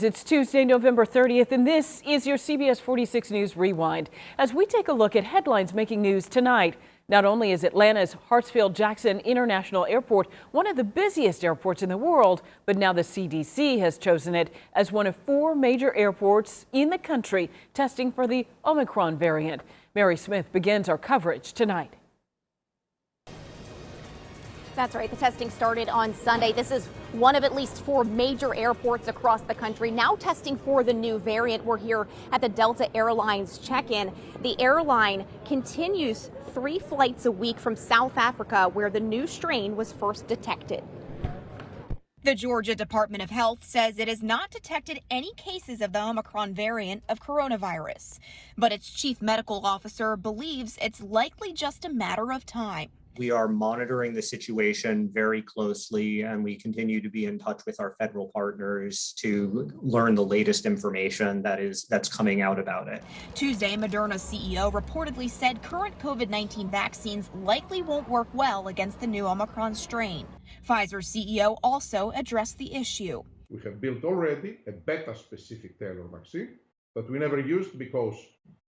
It's Tuesday, November 30th, and this is your CBS 46 News Rewind. As we take a look at headlines making news tonight, not only is Atlanta's Hartsfield-Jackson International Airport one of the busiest airports in the world, but now the CDC has chosen it as one of 4 major airports in the country testing for the Omicron variant. Mary Smith begins our coverage tonight. That's right. The testing started on Sunday. This is one of at least 4 major airports across the country now testing for the new variant. We're here at the Delta Airlines check-in. The airline continues 3 flights a week from South Africa, where the new strain was first detected. The Georgia Department of Health says it has not detected any cases of the Omicron variant of coronavirus, but its chief medical officer believes it's likely just a matter of time. We are monitoring the situation very closely, and we continue to be in touch with our federal partners to learn the latest information that's coming out about it. Tuesday, Moderna's CEO reportedly said current COVID-19 vaccines likely won't work well against the new Omicron strain. Pfizer's CEO also addressed the issue. We have built already a beta-specific tailored vaccine that we never used because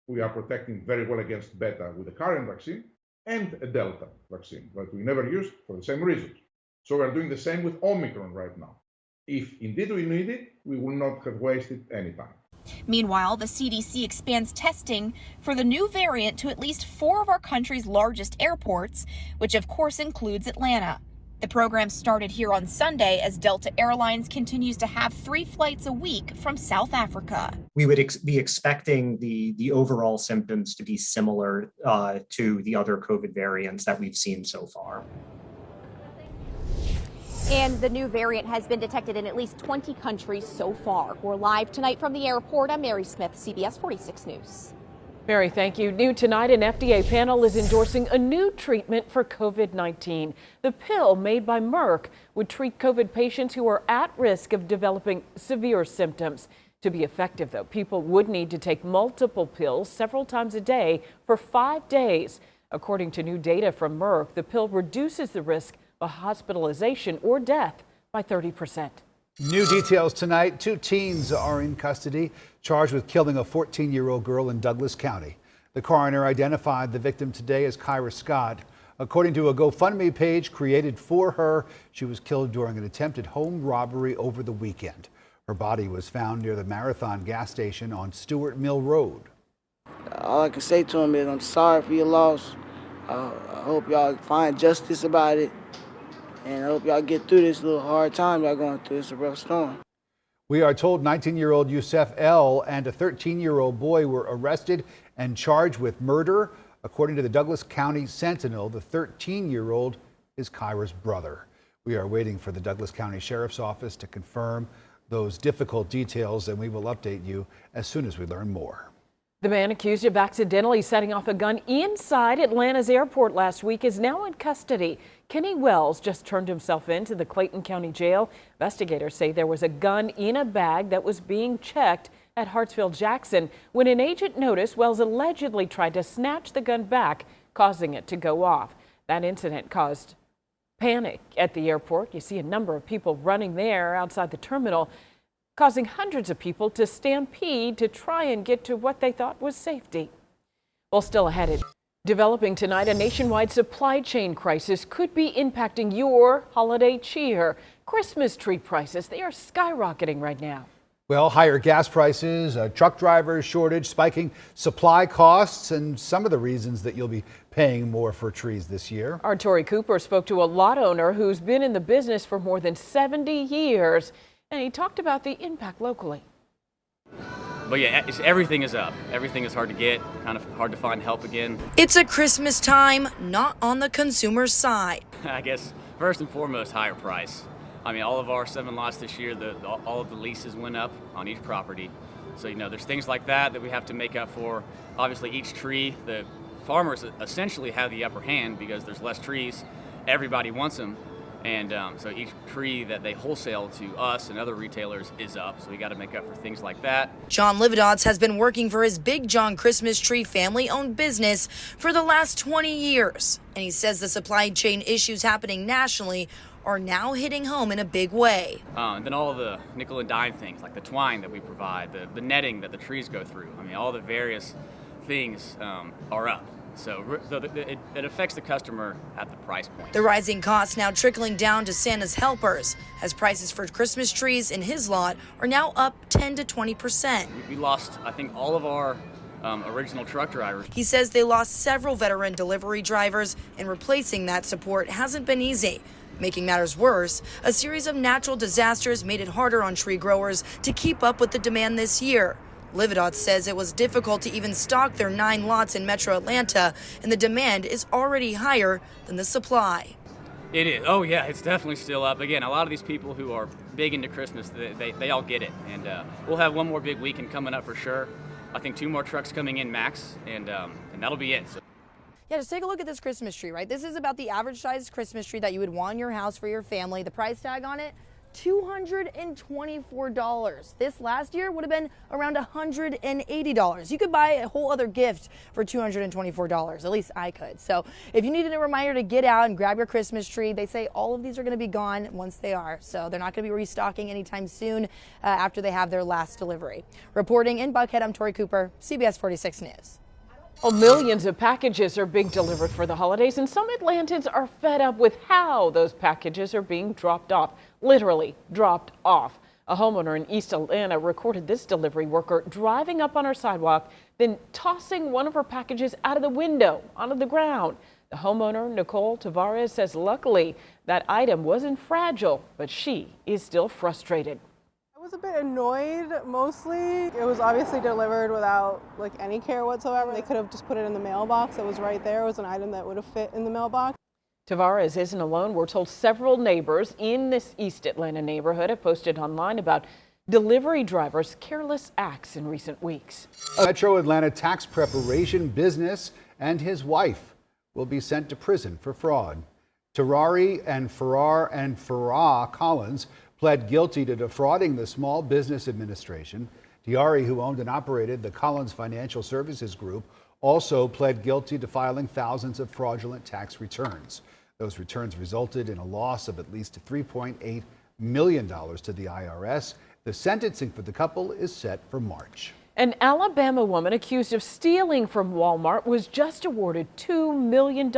we are protecting very well against beta with the current vaccine, and a Delta vaccine that we never used for the same reasons. So we are doing the same with Omicron right now. If indeed we need it, we will not have wasted any time. Meanwhile, the CDC expands testing for the new variant to at least 4 of our country's largest airports, which of course includes Atlanta. The program started here on Sunday as Delta Airlines continues to have 3 flights a week from South Africa. We would be expecting the overall symptoms to be similar to the other COVID variants that we've seen so far. And the new variant has been detected in at least 20 countries so far. We're live tonight from the airport. I'm Mary Smith, CBS 46 News. Mary, thank you. New tonight, an FDA panel is endorsing a new treatment for COVID-19. The pill made by Merck would treat COVID patients who are at risk of developing severe symptoms. To be effective, though, people would need to take multiple pills several times a day for 5 days. According to new data from Merck, the pill reduces the risk of hospitalization or death by 30%. New details tonight. 2 teens are in custody, charged with killing a 14-year-old girl in Douglas County. The coroner identified the victim today as Kyra Scott. According to a GoFundMe page created for her, she was killed during an attempted home robbery over the weekend. Her body was found near the Marathon gas station on Stewart Mill Road. All I can say to him is I'm sorry for your loss. I hope y'all find justice about it. And I hope y'all get through this little hard time y'all going through. It's a rough storm. We are told 19-year-old Yusef L. and a 13-year-old boy were arrested and charged with murder. According to the Douglas County Sentinel, the 13-year-old is Kyra's brother. We are waiting for the Douglas County Sheriff's Office to confirm those difficult details, and we will update you as soon as we learn more. The man accused of accidentally setting off a gun inside Atlanta's airport last week is now in custody. Kenny Wells just turned himself into the Clayton County Jail. Investigators say there was a gun in a bag that was being checked at Hartsfield-Jackson when an agent noticed Wells allegedly tried to snatch the gun back, causing it to go off. That incident caused panic at the airport. You see a number of people running there outside the terminal, causing hundreds of people to stampede to try and get to what they thought was safety. Well, still ahead, developing tonight, a nationwide supply chain crisis could be impacting your holiday cheer. Christmas tree prices, they are skyrocketing right now. Well, higher gas prices, a truck driver shortage, spiking supply costs, and some of the reasons that you'll be paying more for trees this year. Our Tori Cooper spoke to a lot owner who's been in the business for more than 70 years. And he talked about the impact locally. But yeah, everything is up. Everything is hard to get, kind of hard to find help again. It's a Christmas time, not on the consumer side. I guess first and foremost, higher price. I mean, all of our 7 lots this year, all of the leases went up on each property. So, there's things like that we have to make up for. Obviously, each tree, the farmers essentially have the upper hand because there's less trees. Everybody wants them. And so each tree that they wholesale to us and other retailers is up. So we got to make up for things like that. John Lividots has been working for his Big John Christmas Tree family-owned business for the last 20 years. And he says the supply chain issues happening nationally are now hitting home in a big way. And then all the nickel and dime things like the twine that we provide, the netting that the trees go through. I mean, all the various things are up. So it affects the customer at the price point. The rising costs now trickling down to Santa's helpers, as prices for Christmas trees in his lot are now up 10 to 20%. We lost, I think, all of our original truck drivers. He says they lost several veteran delivery drivers, and replacing that support hasn't been easy. Making matters worse, a series of natural disasters made it harder on tree growers to keep up with the demand this year. Lividot says it was difficult to even stock their 9 lots in metro Atlanta, and the demand is already higher than the supply. It is. Oh, yeah, it's definitely still up. Again, a lot of these people who are big into Christmas, they all get it. And we'll have one more big weekend coming up for sure. I think 2 more trucks coming in max, and that'll be it. So. Yeah, just take a look at this Christmas tree, right? This is about the average size Christmas tree that you would want in your house for your family. The price tag on it, $224. This last year would have been around $180. You could buy a whole other gift for $224. At least I could. So if you needed a reminder to get out and grab your Christmas tree, they say all of these are going to be gone once they are. So they're not going to be restocking anytime soon after they have their last delivery. Reporting in Buckhead, I'm Tori Cooper, CBS 46 News. Well, millions of packages are being delivered for the holidays, and some Atlantans are fed up with how those packages are being dropped off, literally dropped off. A homeowner in East Atlanta recorded this delivery worker driving up on her sidewalk, then tossing one of her packages out of the window onto the ground. The homeowner, Nicole Tavares, says luckily that item wasn't fragile, but she is still frustrated. I was a bit annoyed mostly. It was obviously delivered without any care whatsoever. They could have just put it in the mailbox that was right there. It was an item that would have fit in the mailbox. Tavares isn't alone. We're told several neighbors in this East Atlanta neighborhood have posted online about delivery drivers' careless acts in recent weeks. A Metro Atlanta tax preparation business and his wife will be sent to prison for fraud. Terrari and Farah Collins pled guilty to defrauding the Small Business Administration. Tiari, who owned and operated the Collins Financial Services Group, also pled guilty to filing thousands of fraudulent tax returns. Those returns resulted in a loss of at least $3.8 million to the IRS. The sentencing for the couple is set for March. An Alabama woman accused of stealing from Walmart was just awarded $2 million.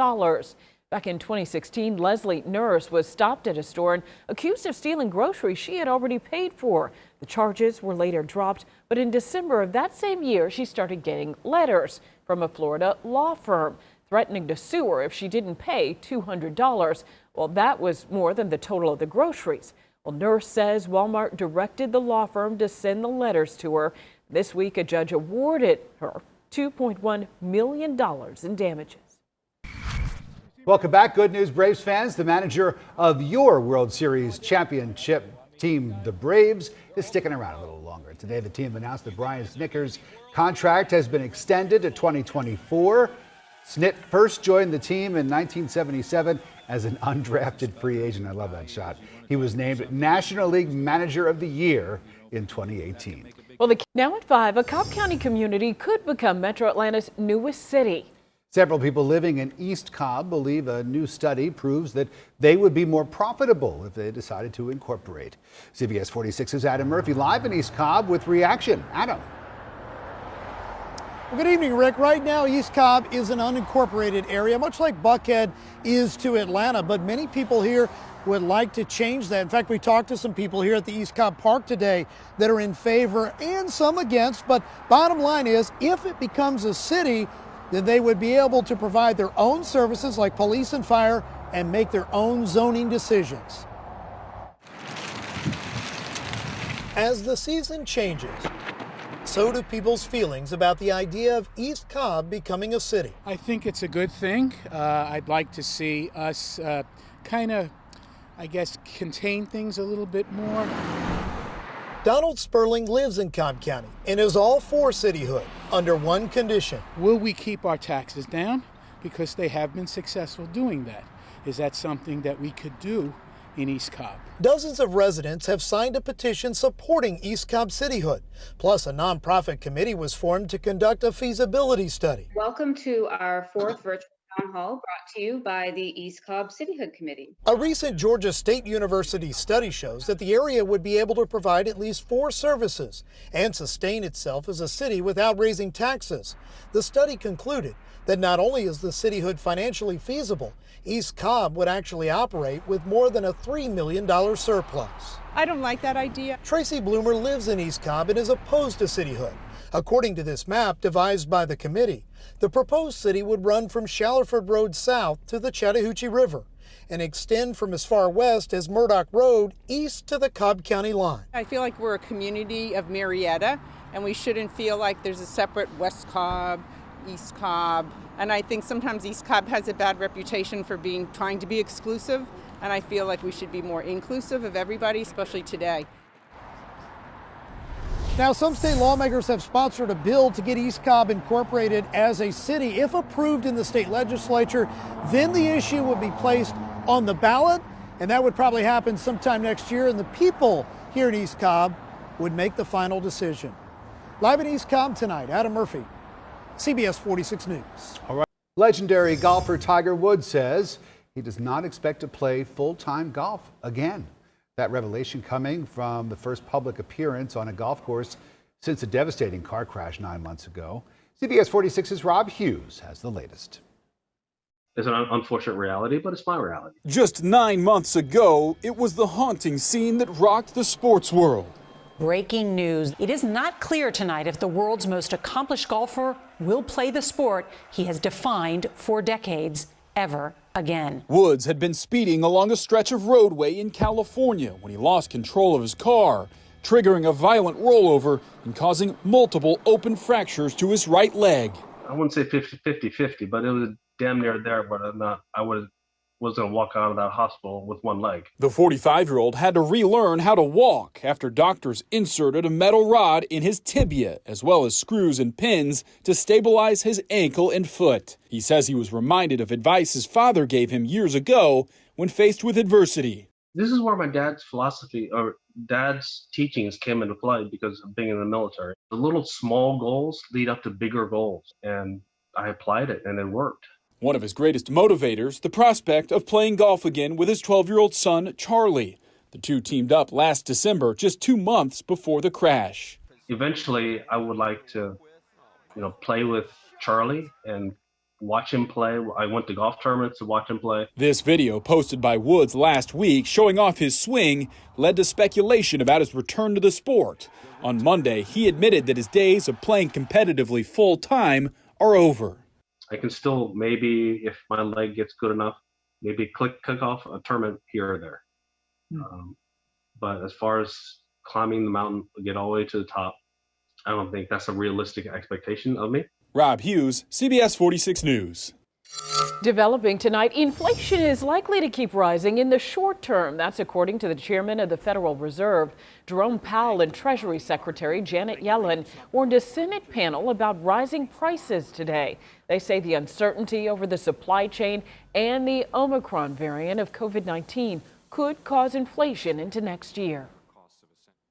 Back in 2016, Leslie Nurse was stopped at a store and accused of stealing groceries she had already paid for. The charges were later dropped, but in December of that same year, she started getting letters from a Florida law firm threatening to sue her if she didn't pay $200. Well, that was more than the total of the groceries. Well, Nurse says Walmart directed the law firm to send the letters to her. This week, a judge awarded her $2.1 million in damages. Welcome back. Good news, Braves fans. The manager of your World Series championship team, the Braves, is sticking around a little longer. Today, the team announced that Brian Snitker's contract has been extended to 2024. Snit first joined the team in 1977 as an undrafted free agent. I love that shot. He was named National League Manager of the Year in 2018. Well, now at 5, a Cobb County community could become Metro Atlanta's newest city. Several people living in East Cobb believe a new study proves that they would be more profitable if they decided to incorporate. CBS 46's Adam Murphy live in East Cobb with reaction. Adam. Well, good evening, Rick. Right now, East Cobb is an unincorporated area, much like Buckhead is to Atlanta, but many people here would like to change that. In fact, we talked to some people here at the East Cobb Park today that are in favor and some against, but bottom line is, if it becomes a city, then they would be able to provide their own services like police and fire and make their own zoning decisions. As the season changes, so do people's feelings about the idea of East Cobb becoming a city. I think it's a good thing. I'd like to see us kind of, contain things a little bit more. Donald Sperling lives in Cobb County and is all for cityhood under one condition. Will we keep our taxes down? Because they have been successful doing that. Is that something that we could do in East Cobb? Dozens of residents have signed a petition supporting East Cobb cityhood. Plus, a nonprofit committee was formed to conduct a feasibility study. Welcome to our 4th virtual Town Hall brought to you by the East Cobb Cityhood Committee. A recent Georgia State University study shows that the area would be able to provide at least 4 services and sustain itself as a city without raising taxes. The study concluded that not only is the cityhood financially feasible, East Cobb would actually operate with more than a $3 million surplus. I don't like that idea. Tracy Bloomer lives in East Cobb and is opposed to cityhood. According to this map devised by the committee, the proposed city would run from Shallerford Road south to the Chattahoochee River and extend from as far west as Murdoch Road east to the Cobb County line. I feel like we're a community of Marietta, and we shouldn't feel like there's a separate West Cobb, East Cobb. And I think sometimes East Cobb has a bad reputation for trying to be exclusive, and I feel like we should be more inclusive of everybody, especially today. Now, some state lawmakers have sponsored a bill to get East Cobb incorporated as a city. If approved in the state legislature, then the issue would be placed on the ballot, and that would probably happen sometime next year, and the people here in East Cobb would make the final decision. Live in East Cobb tonight, Adam Murphy, CBS 46 News. All right. Legendary golfer Tiger Woods says he does not expect to play full-time golf again. That revelation coming from the first public appearance on a golf course since a devastating car crash 9 months ago. CBS 46's Rob Hughes has the latest. It's an unfortunate reality, but it's my reality. Just 9 months ago, it was the haunting scene that rocked the sports world. Breaking news. It is not clear tonight if the world's most accomplished golfer will play the sport he has defined for decades ever again. Woods had been speeding along a stretch of roadway in California when he lost control of his car, triggering a violent rollover and causing multiple open fractures to his right leg. I wouldn't say 50-50, but it was damn near there, but I was going to walk out of that hospital with one leg. The 45-year-old had to relearn how to walk after doctors inserted a metal rod in his tibia, as well as screws and pins to stabilize his ankle and foot. He says he was reminded of advice his father gave him years ago when faced with adversity. This is where my dad's philosophy or dad's teachings came into play because of being in the military. The little small goals lead up to bigger goals, and I applied it, and it worked. One of his greatest motivators, the prospect of playing golf again with his 12-year-old son, Charlie. The two teamed up last December, just 2 months before the crash. Eventually, I would like to, play with Charlie and watch him play. I went to golf tournaments to watch him play. This video, posted by Woods last week, showing off his swing, led to speculation about his return to the sport. On Monday, he admitted that his days of playing competitively full-time are over. I can still, maybe if my leg gets good enough, maybe kick off a tournament here or there. But as far as climbing the mountain, get all the way to the top, I don't think that's a realistic expectation of me. Rob Hughes, CBS 46 News. Developing tonight, inflation is likely to keep rising in the short term. That's according to the chairman of the Federal Reserve. Jerome Powell and Treasury Secretary Janet Yellen warned a Senate panel about rising prices today. They say the uncertainty over the supply chain and the Omicron variant of COVID-19 could cause inflation into next year.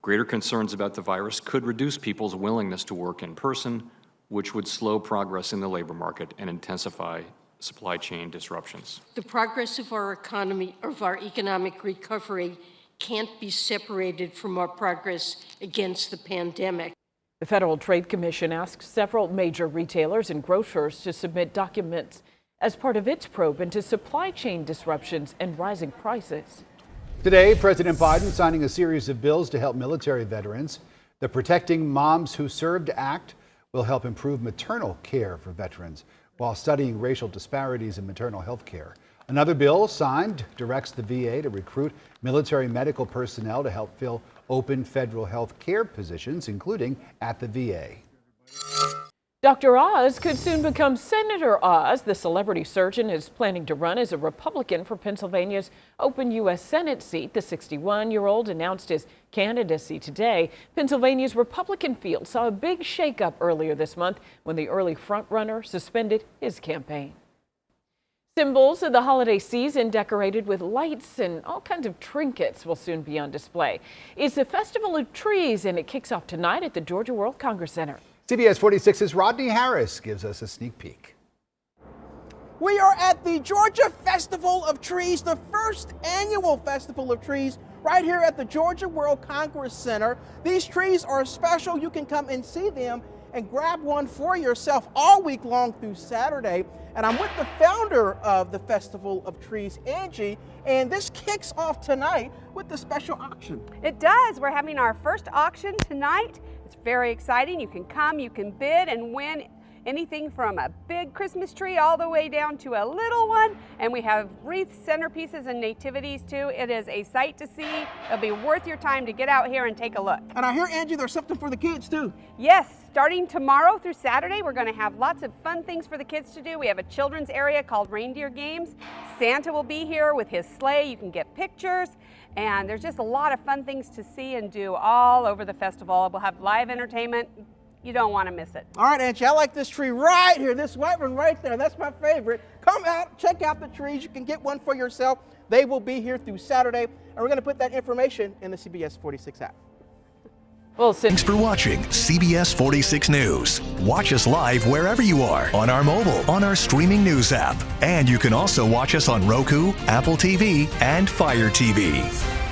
Greater concerns about the virus could reduce people's willingness to work in person, which would slow progress in the labor market and intensify supply chain disruptions. The progress of our economy, of our economic recovery, can't be separated from our progress against the pandemic. The Federal Trade Commission asked several major retailers and grocers to submit documents as part of its probe into supply chain disruptions and rising prices. Today, President Biden signing a series of bills to help military veterans. The Protecting Moms Who Served Act will help improve maternal care for veterans while studying racial disparities in maternal health care. Another bill signed directs the VA to recruit military medical personnel to help fill open federal health care positions, including at the VA. Dr. Oz could soon become Senator Oz. The celebrity surgeon is planning to run as a Republican for Pennsylvania's open U.S. Senate seat. The 61-year-old announced his candidacy today. Pennsylvania's Republican field saw a big shakeup earlier this month when the early frontrunner suspended his campaign. Symbols of the holiday season decorated with lights and all kinds of trinkets will soon be on display. It's the Festival of Trees, and it kicks off tonight at the Georgia World Congress Center. CBS 46's Rodney Harris gives us a sneak peek. We are at the Georgia Festival of Trees, the first annual Festival of Trees, right here at the Georgia World Congress Center. These trees are special. You can come and see them and grab one for yourself all week long through Saturday. And I'm with the founder of the Festival of Trees, Angie, and this kicks off tonight with the special auction. It does. We're having our first auction tonight. It's very exciting. You can come, you can bid and win anything from a big Christmas tree all the way down to a little one. And we have wreaths, centerpieces, and nativities too. It is a sight to see. It'll be worth your time to get out here and take a look. And I hear, Angie, there's something for the kids too. Yes, starting tomorrow through Saturday, we're going to have lots of fun things for the kids to do. We have a children's area called Reindeer Games. Santa will be here with his sleigh. You can get pictures. And there's just a lot of fun things to see and do all over the festival. We'll have live entertainment. You don't want to miss it. All right, Angie, I like this tree right here, this white one right there. That's my favorite. Come out, check out the trees. You can get one for yourself. They will be here through Saturday, and we're going to put that information in the CBS 46 app. Well, thanks for watching CBS 46 News. Watch us live wherever you are on our mobile, on our streaming news app. And you can also watch us on Roku, Apple TV, and Fire TV.